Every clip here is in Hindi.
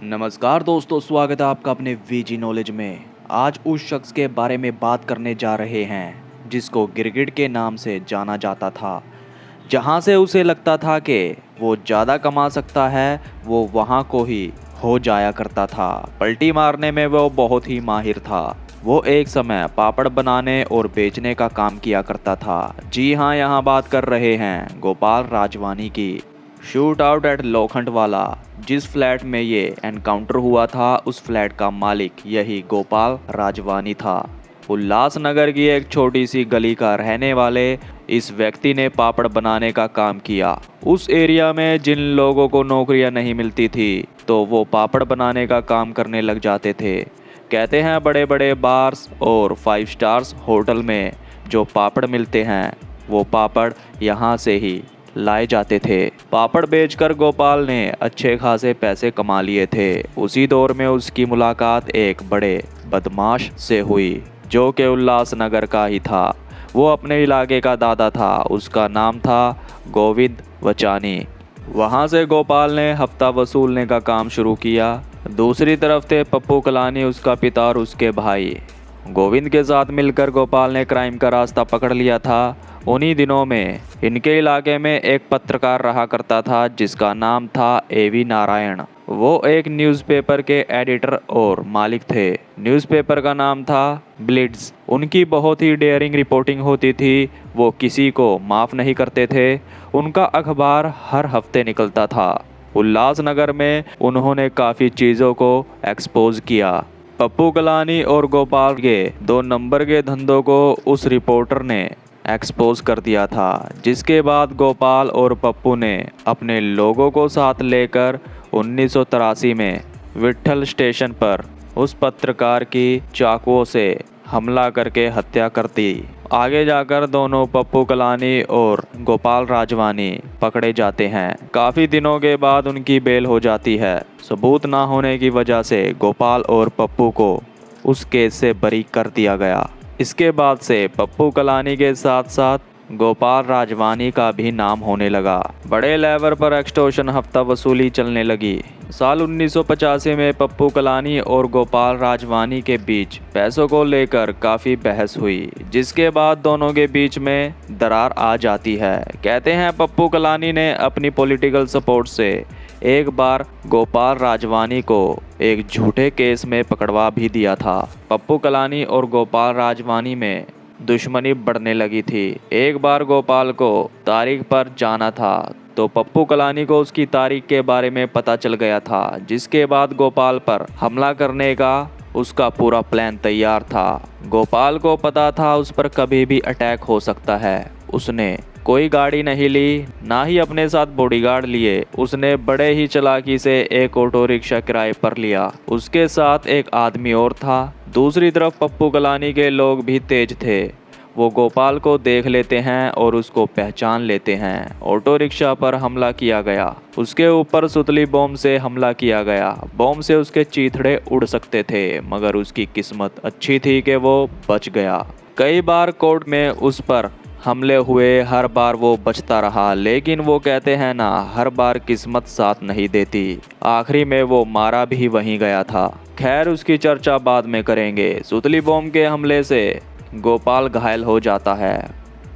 नमस्कार दोस्तों, स्वागत है आपका अपने वीजी नॉलेज में। आज उस शख्स के बारे में बात करने जा रहे हैं जिसको गिरगिट के नाम से जाना जाता था। जहां से उसे लगता था कि वो ज़्यादा कमा सकता है, वो वहां को ही हो जाया करता था। पलटी मारने में वो बहुत ही माहिर था। वो एक समय पापड़ बनाने और बेचने का काम किया करता था। जी हाँ, यहाँ बात कर रहे हैं गोपाल राजवानी की। शूट आउट एट लोखंडवाला, जिस फ्लैट में ये एनकाउंटर हुआ था, उस फ्लैट का मालिक यही गोपाल राजवानी था। उल्लासनगर की एक छोटी सी गली का रहने वाले इस व्यक्ति ने पापड़ बनाने का काम किया। उस एरिया में जिन लोगों को नौकरियां नहीं मिलती थी, तो वो पापड़ बनाने का काम करने लग जाते थे। कहते हैं बड़े बड़े बार्स और 5 स्टार्स होटल में जो पापड़ मिलते हैं, वो पापड़ यहाँ से ही लाए जाते थे। पापड़ बेचकर गोपाल ने अच्छे खासे पैसे कमा लिए थे। उसी दौर में उसकी मुलाकात एक बड़े बदमाश से हुई जो कि उल्लासनगर का ही था। वो अपने इलाके का दादा था। उसका नाम था गोविंद वचानी। वहाँ से गोपाल ने हफ्ता वसूलने का काम शुरू किया। दूसरी तरफ थे पप्पू कलानी, उसका पिता और उसके भाई। गोविंद के साथ मिलकर गोपाल ने क्राइम का रास्ता पकड़ लिया था। उन्हीं दिनों में इनके इलाके में एक पत्रकार रहा करता था जिसका नाम था एवी नारायण। वो एक न्यूज़पेपर के एडिटर और मालिक थे। न्यूज़पेपर का नाम था ब्लिट्ज। उनकी बहुत ही डेयरिंग रिपोर्टिंग होती थी। वो किसी को माफ़ नहीं करते थे। उनका अखबार हर हफ्ते निकलता था। उल्लासनगर में उन्होंने काफ़ी चीज़ों को एक्सपोज किया। पप्पू कलानी और गोपाल के 2 नंबर के धंधों को उस रिपोर्टर ने एक्सपोज कर दिया था, जिसके बाद गोपाल और पप्पू ने अपने लोगों को साथ लेकर 1983 में विट्ठल स्टेशन पर उस पत्रकार की चाकुओं से हमला करके हत्या कर दी। आगे जाकर दोनों पप्पू कलानी और गोपाल राजवानी पकड़े जाते हैं। काफ़ी दिनों के बाद उनकी बेल हो जाती है। सबूत ना होने की वजह से गोपाल और पप्पू को उस केस से बरी कर दिया गया। इसके बाद से पप्पू कलानी के साथ साथ गोपाल राजवानी का भी नाम होने लगा। बड़े लेवल पर एक्सटॉर्शन हफ्ता वसूली चलने लगी। साल 1985 में पप्पू कलानी और गोपाल राजवानी के बीच पैसों को लेकर काफ़ी बहस हुई, जिसके बाद दोनों के बीच में दरार आ जाती है। कहते हैं पप्पू कलानी ने अपनी पॉलिटिकल सपोर्ट से एक बार गोपाल राजवानी को एक झूठे केस में पकड़वा भी दिया था। पप्पू कलानी और गोपाल राजवानी में दुश्मनी बढ़ने लगी थी। एक बार गोपाल को तारीख पर जाना था, तो पप्पू कलानी को उसकी तारीख के बारे में पता चल गया था, जिसके बाद गोपाल पर हमला करने का उसका पूरा प्लान तैयार था। गोपाल को पता था उस पर कभी भी अटैक हो सकता है। उसने कोई गाड़ी नहीं ली, ना ही अपने साथ बॉडीगार्ड लिए। उसने बड़े ही चालाकी से एक ऑटो रिक्शा किराए पर लिया। उसके साथ एक आदमी और था। दूसरी तरफ पप्पू कलानी के लोग भी तेज थे। वो गोपाल को देख लेते हैं और उसको पहचान लेते हैं। ऑटो रिक्शा पर हमला किया गया। उसके ऊपर सुतली बॉम्ब से हमला किया गया। बॉम्ब से उसके चीथड़े उड़ सकते थे, मगर उसकी किस्मत अच्छी थी कि वो बच गया। कई बार कोर्ट में उस पर हमले हुए, हर बार वो बचता रहा, लेकिन वो कहते हैं ना, हर बार किस्मत साथ नहीं देती। आखिरी में वो मारा भी वहीं गया था। खैर, उसकी चर्चा बाद में करेंगे। सुतली बॉम्ब के हमले से गोपाल घायल हो जाता है।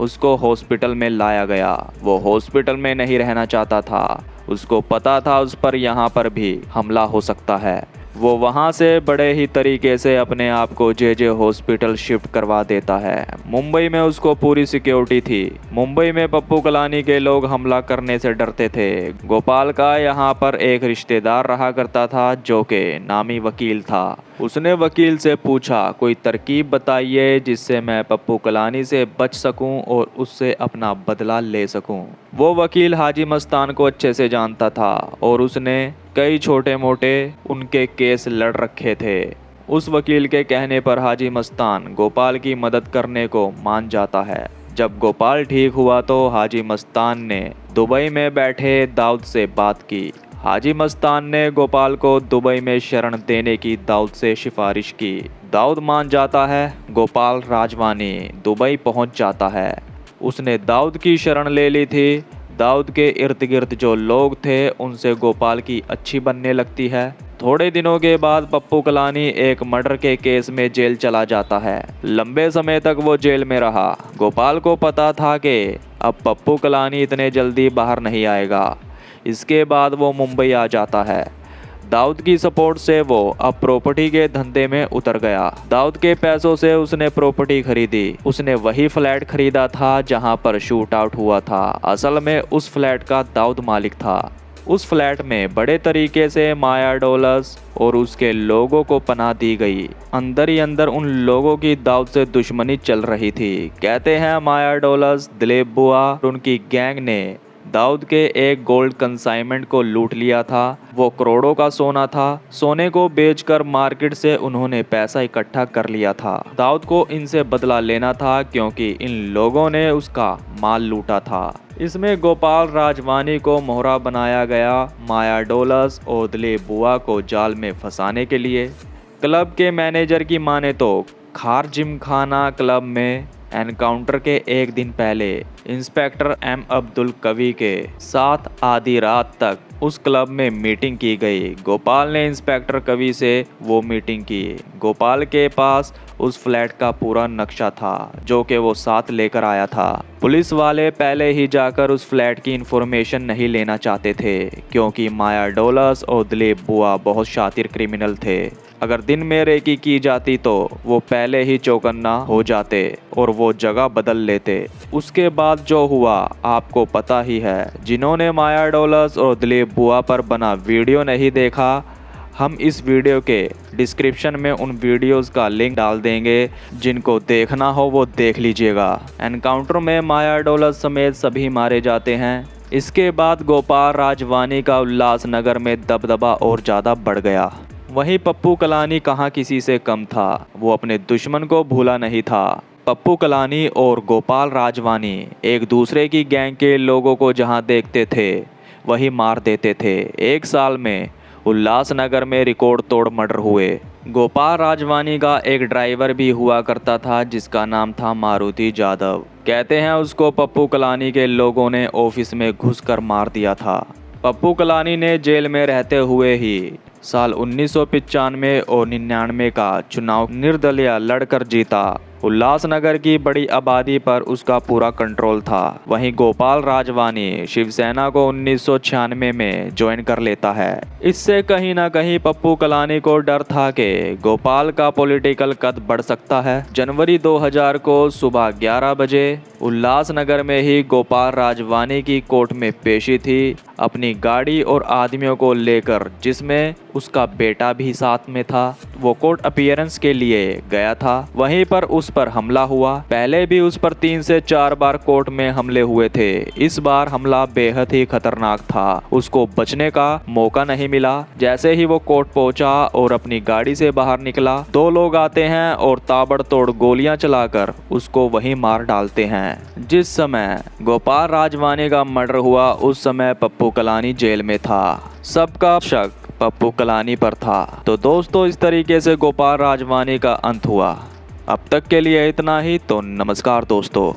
उसको हॉस्पिटल में लाया गया। वो हॉस्पिटल में नहीं रहना चाहता था। उसको पता था उस पर यहाँ पर भी हमला हो सकता है। वो वहाँ से बड़े ही तरीके से अपने आप को जे हॉस्पिटल शिफ्ट करवा देता है। मुंबई में उसको पूरी सिक्योरिटी थी। मुंबई में पप्पू कलानी के लोग हमला करने से डरते थे। गोपाल का यहाँ पर एक रिश्तेदार रहा करता था जो कि नामी वकील था। उसने वकील से पूछा, कोई तरकीब बताइए जिससे मैं पप्पू कलानी से बच सकूं और उससे अपना बदला ले सकूं। वो वकील हाजी मस्तान को अच्छे से जानता था और उसने कई छोटे मोटे उनके केस लड़ रखे थे। उस वकील के कहने पर हाजी मस्तान गोपाल की मदद करने को मान जाता है। जब गोपाल ठीक हुआ तो हाजी मस्तान ने दुबई में बैठे दाऊद से बात की। हाजी मस्तान ने गोपाल को दुबई में शरण देने की दाऊद से सिफारिश की। दाऊद मान जाता है। गोपाल राजवानी दुबई पहुंच जाता है। उसने दाऊद की शरण ले ली थी। दाऊद के इर्द गिर्द जो लोग थे उनसे गोपाल की अच्छी बनने लगती है। थोड़े दिनों के बाद पप्पू कलानी एक मर्डर के केस में जेल चला जाता है। लंबे समय तक वो जेल में रहा। गोपाल को पता था कि अब पप्पू कलानी इतने जल्दी बाहर नहीं आएगा। इसके बाद वो मुंबई आ जाता है। दाऊद की सपोर्ट से वो अब प्रॉपर्टी के धंधे में उतर गया। दाऊद के पैसों से उसने प्रॉपर्टी खरीदी। उसने वही फ्लैट खरीदा था जहां पर शूट आउट हुआ था। असल में उस फ्लैट का दाऊद मालिक था। उस फ्लैट में बड़े तरीके से माया डोलस और उसके लोगों को पनाह दी गई। अंदर ही अंदर उन लोगों की दाऊद से दुश्मनी चल रही थी। कहते हैं माया डोलस, दिलीप बुआ और उनकी गैंग ने दाऊद के एक गोल्ड कंसाइनमेंट को लूट लिया था। वो करोड़ों का सोना था। सोने को बेचकर मार्केट से उन्होंने पैसा इकट्ठा कर लिया था। दाऊद को इनसे बदला लेना था क्योंकि इन लोगों ने उसका माल लूटा था। इसमें गोपाल राजवानी को मोहरा बनाया गया। माया डोलस और दिलीप बुआ को जाल में फंसाने के लिए। क्लब के मैनेजर की माने तो खार जिमखाना क्लब में एनकाउंटर के एक दिन पहले इंस्पेक्टर एम अब्दुल कवी के साथ आधी रात तक उस क्लब में मीटिंग की गई। गोपाल ने इंस्पेक्टर कवी से वो मीटिंग की। गोपाल के पास उस फ्लैट का पूरा नक्शा था जो कि वो साथ लेकर आया था। पुलिस वाले पहले ही जाकर उस फ्लैट की इंफॉर्मेशन नहीं लेना चाहते थे क्योंकि माया डोलस और दिलीप बुआ बहुत शातिर क्रिमिनल थे। अगर दिन में रेकी की जाती तो वो पहले ही चौकन्ना हो जाते और वो जगह बदल लेते। उसके बाद जो हुआ आपको पता ही है। जिन्होंने माया डोलस और दिलीप बुआ पर बना वीडियो नहीं देखा, हम इस वीडियो के डिस्क्रिप्शन में उन वीडियोस का लिंक डाल देंगे। जिनको देखना हो वो देख लीजिएगा। एनकाउंटर में माया डोलस समेत सभी मारे जाते हैं। इसके बाद गोपाल राजवानी का उल्लासनगर में दबदबा और ज़्यादा बढ़ गया। वहीं पप्पू कलानी कहाँ किसी से कम था। वो अपने दुश्मन को भूला नहीं था। पप्पू कलानी और गोपाल राजवानी एक दूसरे की गैंग के लोगों को जहां देखते थे वही मार देते थे। एक साल में उल्लासनगर में रिकॉर्ड तोड़ मर्डर हुए। गोपाल राजवानी का एक ड्राइवर भी हुआ करता था जिसका नाम था मारुति जाधव। कहते हैं उसको पप्पू कलानी के लोगों ने ऑफिस में घुसकर मार दिया था। पप्पू कलानी ने जेल में रहते हुए ही साल 1995 और 99 का चुनाव निर्दलीय लड़कर जीता। उल्लासनगर की बड़ी आबादी पर उसका पूरा कंट्रोल था। वहीं गोपाल राजवानी शिवसेना को 1996 में ज्वाइन कर लेता है। इससे कहीं ना कहीं पप्पू कलानी को डर था कि गोपाल का पॉलिटिकल कद बढ़ सकता है। जनवरी 2000 को सुबह 11 बजे उल्लासनगर में ही गोपाल राजवानी की कोर्ट में पेशी थी अपनी गाड़ी और आदमियों को लेकर, जिसमें उसका बेटा भी साथ में था। वो कोर्ट अपीयरेंस के लिए गया था। वहीं पर उस पर हमला हुआ। पहले भी उस पर 3 से 4 बार कोर्ट में हमले हुए थे। इस बार हमला बेहद ही खतरनाक था। उसको बचने का मौका नहीं मिला। जैसे ही वो कोर्ट पहुंचा और अपनी गाड़ी से बाहर निकला, 2 लोग आते हैं और ताबड़तोड़ गोलियां चलाकर उसको वहीं मार डालते हैं। जिस समय गोपाल राजवानी का मर्डर हुआ उस समय पप्पू कलानी जेल में था। सबका शक पप्पू कलानी पर था। तो दोस्तों, इस तरीके से गोपाल राजवानी का अंत हुआ। अब तक के लिए इतना ही। तो नमस्कार दोस्तों।